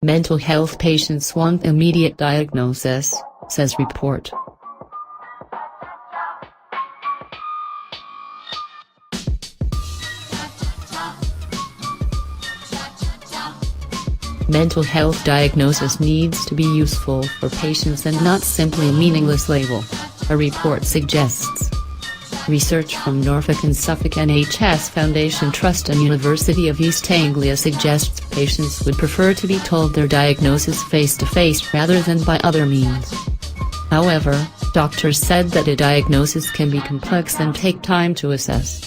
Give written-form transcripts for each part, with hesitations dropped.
Mental health patients want immediate diagnosis, says report. Mental health diagnosis needs to be useful for patients and not simply a meaningless label, a report suggests. Research from Norfolk and Suffolk NHS Foundation Trust and University of East Anglia suggests patients would prefer to be told their diagnosis face-to-face rather than by other means. However, doctors said that a diagnosis can be complex and take time to assess.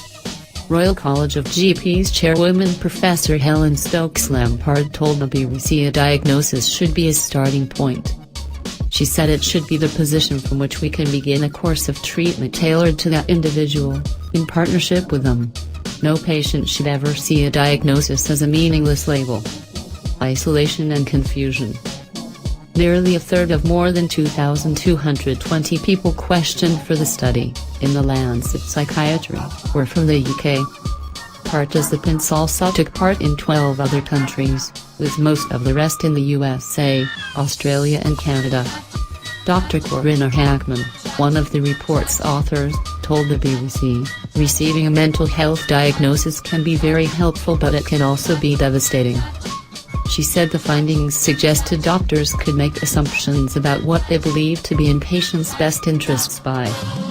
Royal College of GPs chairwoman Professor Helen Stokes-Lampard told the BBC a diagnosis should be a starting point. She said it should be the position from which we can begin a course of treatment tailored to that individual, in partnership with them. No patient should ever see a diagnosis as a meaningless label. Isolation and confusion. Nearly a third of more than 2,220 people questioned for the study, in the Lancet Psychiatry, were from the UK. Participants also took part in 12 other countries, with most of the rest in the USA, Australia and Canada. Dr. Corinna Hackman, one of the report's authors, told the BBC, "Receiving a mental health diagnosis can be very helpful, but it can also be devastating." She said the findings suggested doctors could make assumptions about what they believe to be in patients' best interests by,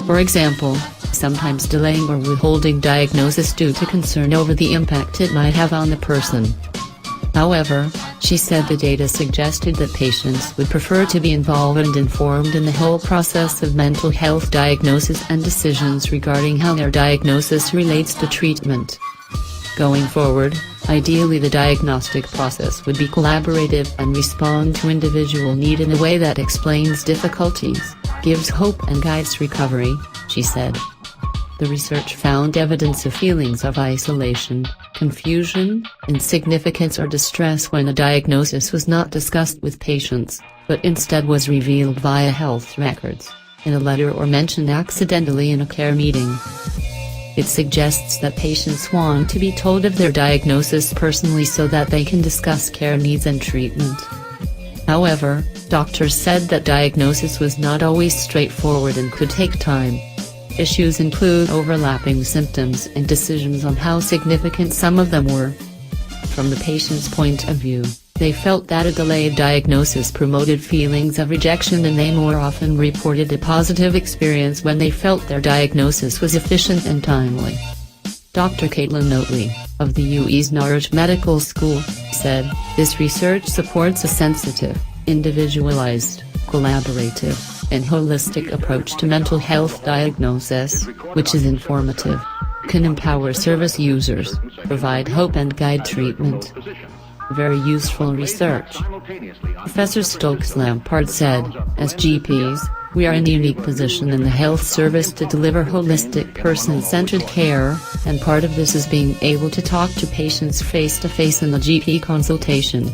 for example, sometimes delaying or withholding diagnosis due to concern over the impact it might have on the person. However, she said the data suggested that patients would prefer to be involved and informed in the whole process of mental health diagnosis and decisions regarding how their diagnosis relates to treatment. Going forward, ideally the diagnostic process would be collaborative and respond to individual need in a way that explains difficulties, gives hope and guides recovery, she said. The research found evidence of feelings of isolation, confusion, insignificance or distress when a diagnosis was not discussed with patients, but instead was revealed via health records, in a letter or mentioned accidentally in a care meeting. It suggests that patients want to be told of their diagnosis personally so that they can discuss care needs and treatment. However, doctors said that diagnosis was not always straightforward and could take time. Issues include overlapping symptoms and decisions on how significant some of them were. From the patient's point of view, they felt that a delayed diagnosis promoted feelings of rejection and they more often reported a positive experience when they felt their diagnosis was efficient and timely. Dr. Caitlin Notley, of the UE's Norwich Medical School, said, "This research supports a sensitive, individualized, collaborative, and holistic approach to mental health diagnosis, which is informative, can empower service users, provide hope and guide treatment. Very useful research." Professor Stokes-Lampard said, "As GPs, we are in a unique position in the health service to deliver holistic person-centered care, and part of this is being able to talk to patients face-to-face in the GP consultation.